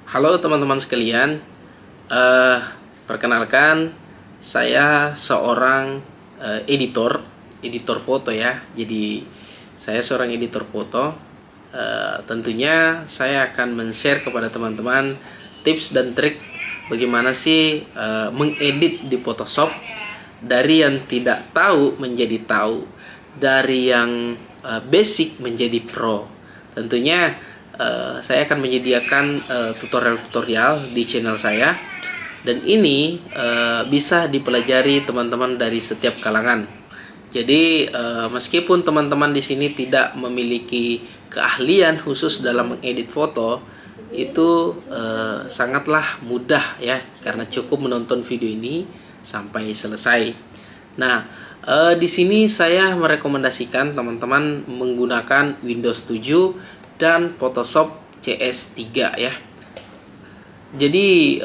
Halo teman-teman sekalian, eh perkenalkan saya seorang editor foto ya. Jadi saya seorang editor foto. Tentunya saya akan men-share kepada teman-teman tips dan trik bagaimana sih mengedit di Photoshop dari yang tidak tahu menjadi tahu, dari yang basic menjadi pro. Tentunya saya akan menyediakan tutorial-tutorial di channel saya, dan ini bisa dipelajari teman-teman dari setiap kalangan. Jadi meskipun teman-teman di sini tidak memiliki keahlian khusus dalam mengedit foto, itu sangatlah mudah ya, karena cukup menonton video ini sampai selesai. Nah, di sini saya merekomendasikan teman-teman menggunakan Windows 7 dan Photoshop CS3 ya. Jadi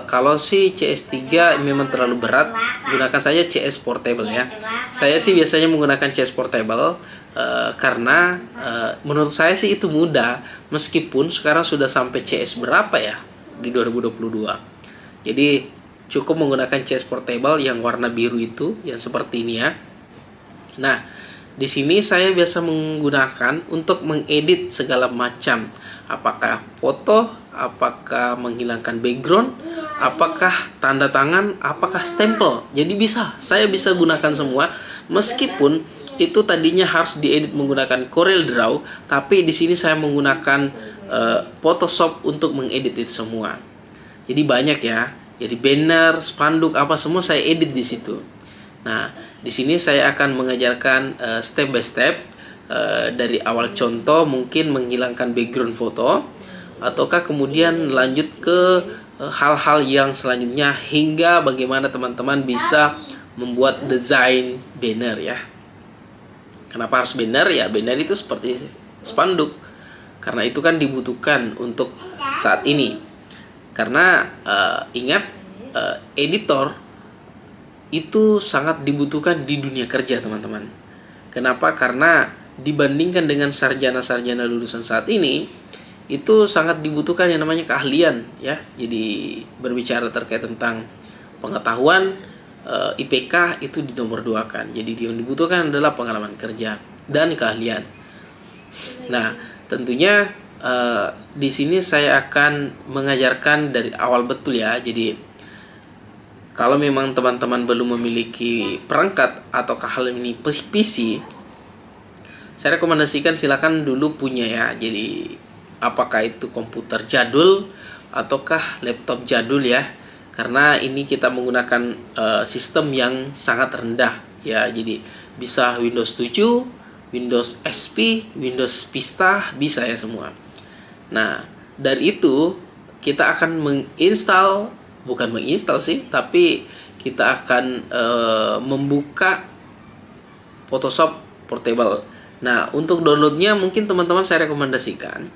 kalau si CS3 memang terlalu berat, gunakan saja CS Portable ya. Saya sih biasanya menggunakan CS Portable karena menurut saya sih itu mudah, meskipun sekarang sudah sampai CS berapa ya di 2022. Jadi cukup menggunakan CS Portable yang warna biru itu, yang seperti ini ya. Nah, di sini saya biasa menggunakan untuk mengedit segala macam, apakah foto, apakah menghilangkan background, apakah tanda tangan, apakah stempel. Jadi saya bisa gunakan semua, meskipun itu tadinya harus diedit menggunakan Corel Draw, tapi di sini saya menggunakan Photoshop untuk mengedit itu semua. Jadi banyak ya. Jadi banner, spanduk, apa semua saya edit di situ. Nah, di sini saya akan mengajarkan step by step dari awal contoh mungkin menghilangkan background foto, ataukah kemudian lanjut ke hal-hal yang selanjutnya hingga bagaimana teman-teman bisa membuat desain banner ya. Kenapa harus banner? Ya, banner itu seperti spanduk, karena itu kan dibutuhkan untuk saat ini. Karena ingat, editor itu sangat dibutuhkan di dunia kerja teman-teman. Kenapa? Karena dibandingkan dengan sarjana-sarjana lulusan saat ini, itu sangat dibutuhkan yang namanya keahlian ya. Jadi berbicara terkait tentang pengetahuan, IPK itu di nomor 2 kan. Jadi yang dibutuhkan adalah pengalaman kerja dan keahlian. Nah, tentunya di sini saya akan mengajarkan dari awal betul ya. Jadi kalau memang teman-teman belum memiliki perangkat atau hal ini PC, saya rekomendasikan silakan dulu punya ya. Jadi apakah itu komputer jadul ataukah laptop jadul ya, karena ini kita menggunakan sistem yang sangat rendah ya. Jadi bisa Windows 7, Windows XP, Windows Vista, bisa ya semua. Nah, dari itu kita akan bukan menginstal sih, tapi kita akan membuka Photoshop Portable. Nah, untuk downloadnya mungkin teman-teman saya rekomendasikan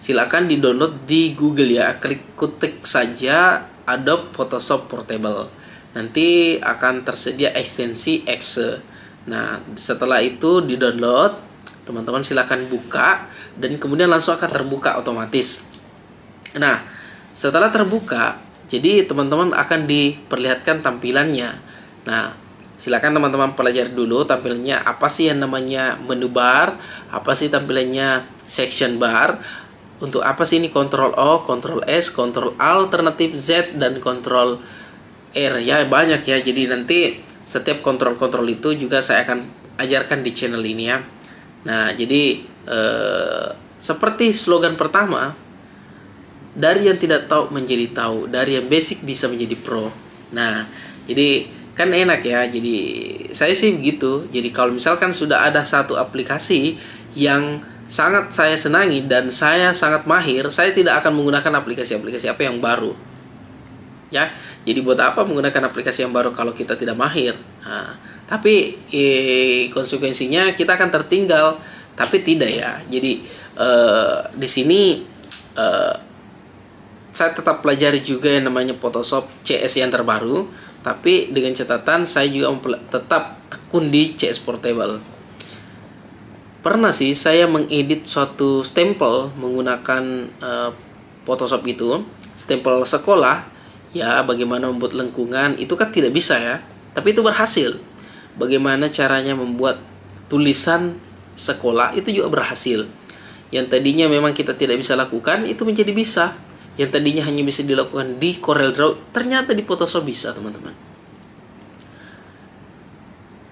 silakan di-download di Google ya. Ketik saja Adobe Photoshop Portable. Nanti akan tersedia ekstensi Exe. Nah, setelah itu di-download, teman-teman silakan buka dan kemudian langsung akan terbuka otomatis. Nah, setelah terbuka, jadi teman-teman akan diperlihatkan tampilannya. Nah, silakan teman-teman pelajari dulu tampilannya, apa sih yang namanya menu bar, apa sih tampilannya section bar, untuk apa sih ini Ctrl O, Ctrl S, Ctrl alternatif Z, dan Ctrl R ya, banyak ya. Jadi nanti setiap kontrol-kontrol itu juga saya akan ajarkan di channel ini ya. Nah, jadi seperti slogan pertama, dari yang tidak tahu menjadi tahu, dari yang basic bisa menjadi pro. Nah, jadi kan enak ya. Jadi saya sih begitu. Jadi kalau misalkan sudah ada satu aplikasi yang sangat saya senangi dan saya sangat mahir, saya tidak akan menggunakan aplikasi-aplikasi apa yang baru ya. Jadi buat apa menggunakan aplikasi yang baru kalau kita tidak mahir? Nah, tapi konsekuensinya kita akan tertinggal. Tapi tidak ya. Jadi di sini saya tetap pelajari juga yang namanya Photoshop CS yang terbaru, tapi dengan catatan saya juga tetap tekun di CS Portable. Pernah sih saya mengedit suatu stempel menggunakan Photoshop itu, stempel sekolah, ya bagaimana membuat lengkungan, itu kan tidak bisa ya. Tapi itu berhasil. Bagaimana caranya membuat tulisan sekolah, itu juga berhasil. Yang tadinya memang kita tidak bisa lakukan, itu menjadi bisa. Yang tadinya hanya bisa dilakukan di CorelDRAW, ternyata di Photoshop bisa, teman-teman.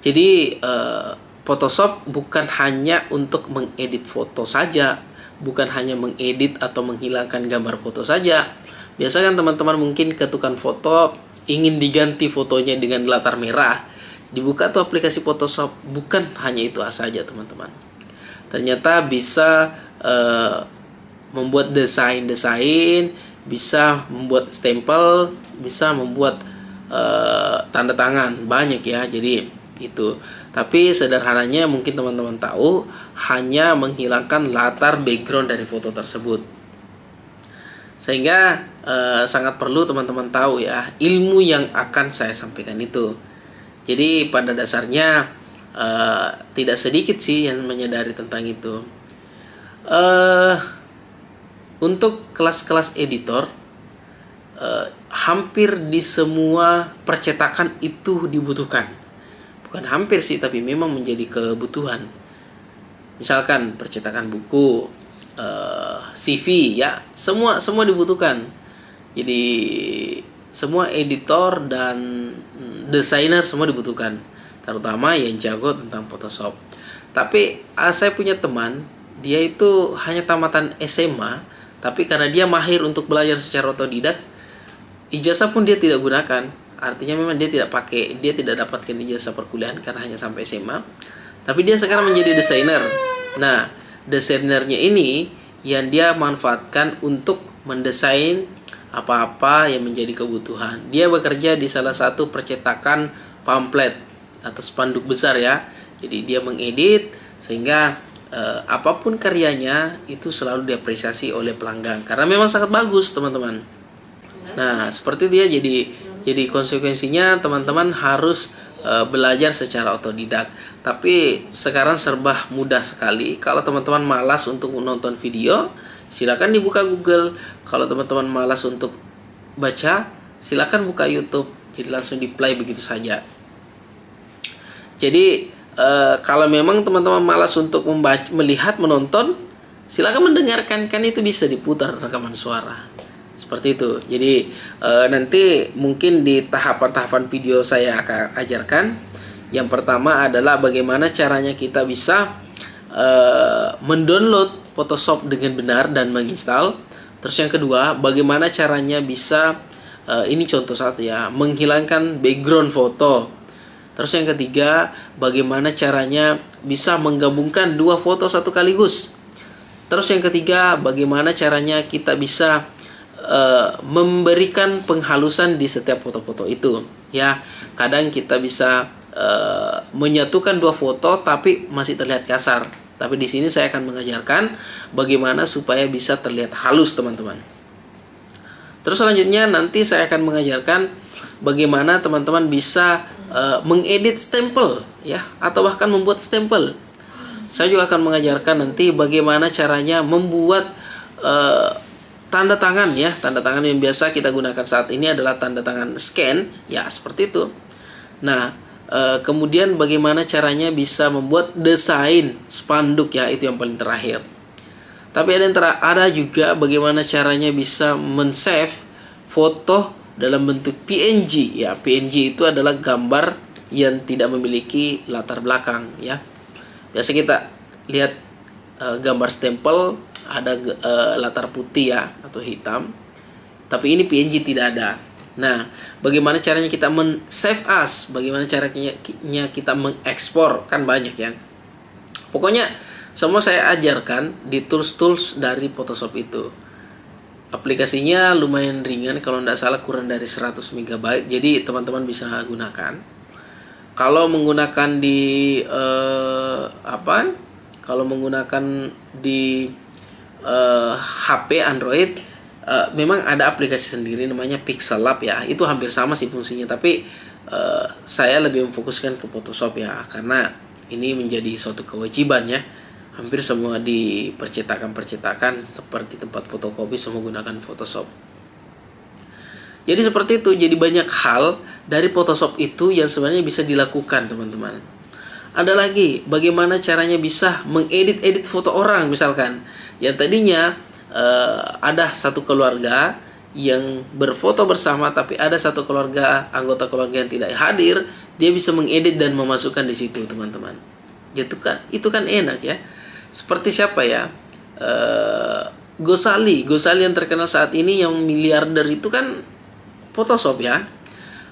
Jadi Photoshop bukan hanya untuk mengedit foto saja, bukan hanya mengedit atau menghilangkan gambar foto saja. Biasa kan teman-teman mungkin ketukan foto, ingin diganti fotonya dengan latar merah, dibuka tuh aplikasi Photoshop. Bukan hanya itu saja, teman-teman. Ternyata bisa membuat desain, bisa membuat stempel, bisa membuat tanda tangan, banyak ya. Jadi itu. Tapi sederhananya mungkin teman-teman tahu, hanya menghilangkan latar background dari foto tersebut. Sehingga sangat perlu teman-teman tahu ya ilmu yang akan saya sampaikan itu. Jadi pada dasarnya tidak sedikit sih yang menyadari tentang itu. Untuk kelas-kelas editor, hampir di semua percetakan itu dibutuhkan. Bukan hampir sih, tapi memang menjadi kebutuhan. Misalkan percetakan buku, CV ya, semua dibutuhkan. Jadi semua editor dan desainer semua dibutuhkan, terutama yang jago tentang Photoshop. Tapi saya punya teman, dia itu hanya tamatan SMA, tapi karena dia mahir untuk belajar secara otodidak, ijazah pun dia tidak gunakan. Artinya memang dia tidak dapatkan ijazah perkuliahan karena hanya sampai SMA. Tapi dia sekarang menjadi desainer. Nah, desainernya ini yang dia manfaatkan untuk mendesain apa-apa yang menjadi kebutuhan. Dia bekerja di salah satu percetakan pamflet atau spanduk besar ya. Jadi dia mengedit sehingga apapun karyanya itu selalu diapresiasi oleh pelanggan karena memang sangat bagus, teman-teman. Nah, seperti dia jadi konsekuensinya teman-teman harus belajar secara otodidak. Tapi sekarang serba mudah sekali. Kalau teman-teman malas untuk menonton video, silakan dibuka Google. Kalau teman-teman malas untuk baca, silakan buka YouTube. Jadi langsung di play begitu saja. Jadi kalau memang teman-teman malas untuk melihat, menonton, silakan mendengarkan, kan itu bisa diputar rekaman suara. Seperti itu. Jadi nanti mungkin di tahapan-tahapan video saya akan ajarkan. Yang pertama adalah bagaimana caranya kita bisa mendownload Photoshop dengan benar dan menginstal. Terus yang kedua, bagaimana caranya bisa ini contoh satu ya, menghilangkan background foto. Terus yang ketiga, bagaimana caranya bisa menggabungkan dua foto satu sekaligus. Terus yang ketiga, bagaimana caranya kita bisa memberikan penghalusan di setiap foto-foto itu ya. Kadang kita bisa menyatukan dua foto tapi masih terlihat kasar. Tapi di sini saya akan mengajarkan bagaimana supaya bisa terlihat halus, teman-teman. Terus selanjutnya nanti saya akan mengajarkan bagaimana teman-teman bisa mengedit stempel ya, atau bahkan membuat stempel. Saya juga akan mengajarkan nanti bagaimana caranya membuat tanda tangan ya. Tanda tangan yang biasa kita gunakan saat ini adalah tanda tangan scan ya, seperti itu. Nah, kemudian bagaimana caranya bisa membuat desain spanduk ya, itu yang paling terakhir. Tapi ada juga bagaimana caranya bisa men-save foto dalam bentuk PNG ya. PNG itu adalah gambar yang tidak memiliki latar belakang ya. Biasa kita lihat gambar stempel ada latar putih ya atau hitam, tapi ini PNG tidak ada. Nah, bagaimana caranya kita men-save as, bagaimana caranya kita mengekspor, kan banyak ya. Pokoknya semua saya ajarkan di tools-tools dari Photoshop itu. Aplikasinya lumayan ringan, kalau tidak salah kurang dari 100 MB, jadi teman-teman bisa gunakan. Kalau menggunakan di kalau menggunakan di HP Android, memang ada aplikasi sendiri namanya Pixel Lab ya. Itu hampir sama sih fungsinya, tapi saya lebih memfokuskan ke Photoshop ya, karena ini menjadi suatu kewajiban ya, Hampir semua di percetakan seperti tempat fotokopi semua menggunakan Photoshop. Jadi seperti itu, jadi banyak hal dari Photoshop itu yang sebenarnya bisa dilakukan teman-teman. Ada lagi, bagaimana caranya bisa mengedit foto orang misalkan. Yang tadinya ada satu keluarga yang berfoto bersama, tapi ada satu keluarga, anggota keluarga yang tidak hadir, dia bisa mengedit dan memasukkan di situ teman-teman. Itu kan enak ya. Seperti siapa ya? Gosali yang terkenal saat ini yang miliarder itu kan Photoshop ya.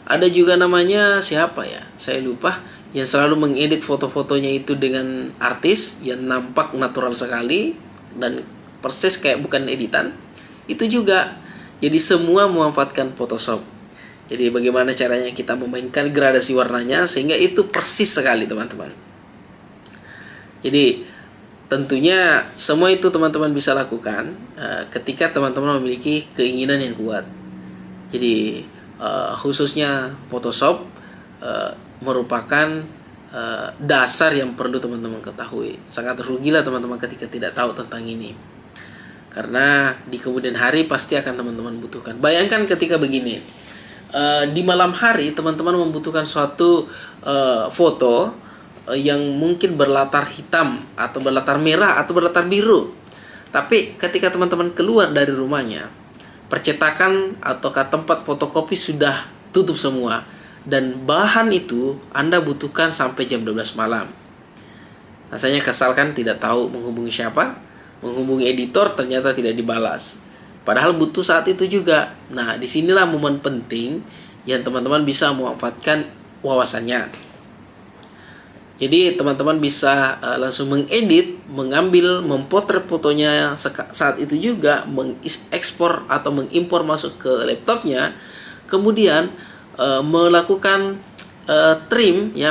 Ada juga namanya siapa ya? Saya lupa, yang selalu mengedit foto-fotonya itu dengan artis yang nampak natural sekali dan persis kayak bukan editan. Itu juga. Jadi semua memanfaatkan Photoshop. Jadi bagaimana caranya kita memainkan gradasi warnanya sehingga itu persis sekali teman-teman. Jadi tentunya semua itu teman-teman bisa lakukan ketika teman-teman memiliki keinginan yang kuat. Jadi khususnya Photoshop merupakan dasar yang perlu teman-teman ketahui. Sangat rugilah teman-teman ketika tidak tahu tentang ini. Karena di kemudian hari pasti akan teman-teman butuhkan. Bayangkan ketika begini, di malam hari teman-teman membutuhkan suatu foto yang mungkin berlatar hitam atau berlatar merah atau berlatar biru. Tapi ketika teman-teman keluar dari rumahnya, percetakan ataukah tempat fotokopi sudah tutup semua, dan bahan itu Anda butuhkan sampai jam 12 malam. Rasanya kesal kan, tidak tahu menghubungi siapa, menghubungi editor ternyata tidak dibalas. Padahal butuh saat itu juga. Nah, disinilah momen penting yang teman-teman bisa memanfaatkan wawasannya. Jadi teman-teman bisa langsung mengedit, mengambil, memotret fotonya saat itu juga, mengekspor atau mengimpor masuk ke laptopnya, kemudian melakukan trim ya,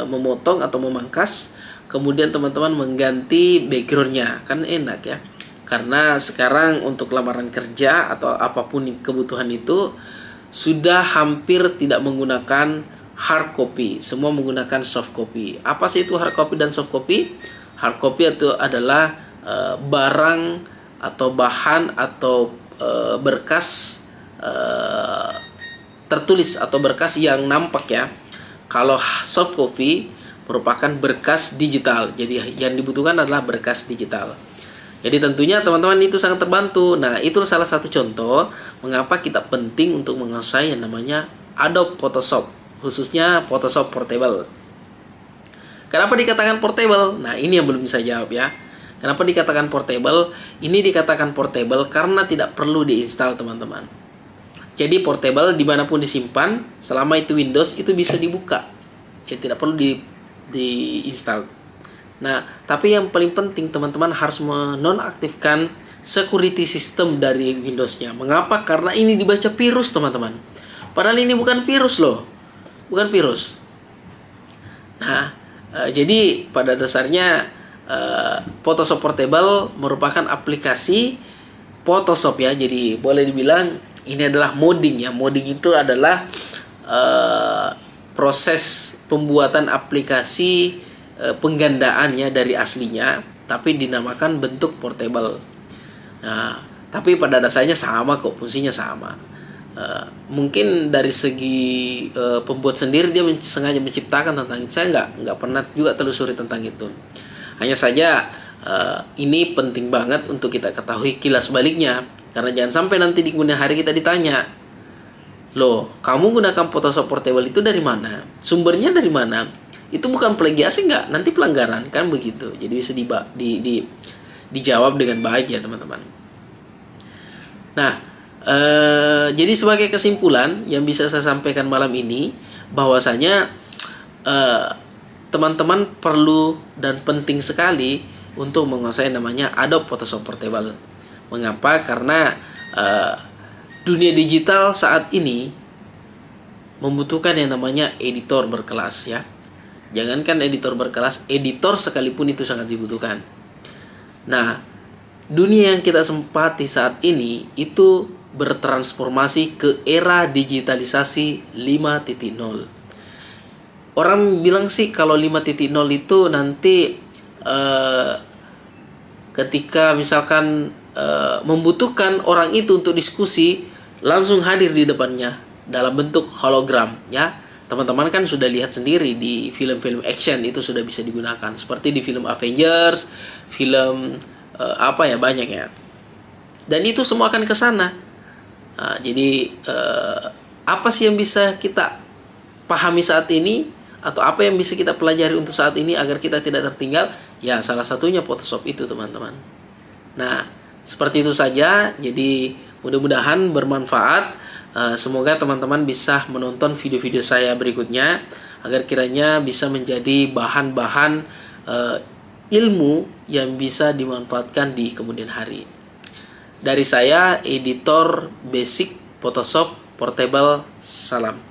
memotong atau memangkas, kemudian teman-teman mengganti backgroundnya, kan enak ya. Karena sekarang untuk lamaran kerja atau apapun kebutuhan itu sudah hampir tidak menggunakan hard copy, semua menggunakan soft copy. Apa sih itu hard copy dan soft copy? Hard copy itu adalah barang atau bahan atau berkas tertulis atau berkas yang nampak ya. Kalau soft copy merupakan berkas digital. Jadi yang dibutuhkan adalah berkas digital. Jadi tentunya teman-teman itu sangat terbantu. Nah, itu salah satu contoh mengapa kita penting untuk menguasai yang namanya Adobe Photoshop, khususnya Photoshop Portable. Kenapa dikatakan portable? Nah, ini yang belum bisa jawab ya. Kenapa dikatakan portable? Ini dikatakan portable karena tidak perlu diinstal teman-teman. Jadi portable dimanapun disimpan, selama itu Windows itu bisa dibuka. Jadi tidak perlu diinstal. Nah, tapi yang paling penting teman-teman harus menonaktifkan security system dari Windows-nya. Mengapa? Karena ini dibaca virus teman-teman. Padahal ini bukan virus loh. Bukan virus. Nah, jadi pada dasarnya Photoshop Portable merupakan aplikasi Photoshop ya. Jadi boleh dibilang ini adalah modding ya. Modding itu adalah proses pembuatan aplikasi penggandaannya dari aslinya, tapi dinamakan bentuk portable. Nah, tapi pada dasarnya sama kok, fungsinya sama. Mungkin dari segi pembuat sendiri dia sengaja menciptakan tentang itu. Saya nggak pernah juga telusuri tentang itu. Hanya saja ini penting banget untuk kita ketahui kilas baliknya, karena jangan sampai nanti di kemudian hari kita ditanya, loh, kamu gunakan Photoshop Portable itu dari mana? Sumbernya dari mana? Itu bukan plagiasi nggak? Nanti pelanggaran kan begitu. Jadi bisa dijawab dengan baik ya teman-teman. Nah, jadi sebagai kesimpulan yang bisa saya sampaikan malam ini, bahwasanya teman-teman perlu dan penting sekali untuk menguasai namanya Adobe Photoshop Portable. Mengapa? Karena dunia digital saat ini membutuhkan yang namanya editor berkelas ya. Jangankan editor berkelas, editor sekalipun itu sangat dibutuhkan. Nah, dunia yang kita sempati saat ini itu bertransformasi ke era digitalisasi 5.0. orang bilang sih kalau 5.0 itu nanti ketika misalkan membutuhkan orang itu untuk diskusi, langsung hadir di depannya dalam bentuk hologram ya. Teman-teman kan sudah lihat sendiri di film-film action itu sudah bisa digunakan, seperti di film Avengers, film apa ya, banyak ya. Dan itu semua akan ke sana. Nah, jadi apa sih yang bisa kita pahami saat ini, atau apa yang bisa kita pelajari untuk saat ini agar kita tidak tertinggal? Ya, salah satunya Photoshop itu, teman-teman. Nah, seperti itu saja. Jadi mudah-mudahan bermanfaat. Semoga teman-teman bisa menonton video-video saya berikutnya agar kiranya bisa menjadi bahan-bahan ilmu yang bisa dimanfaatkan di kemudian hari. Dari saya, editor basic Photoshop Portable, salam.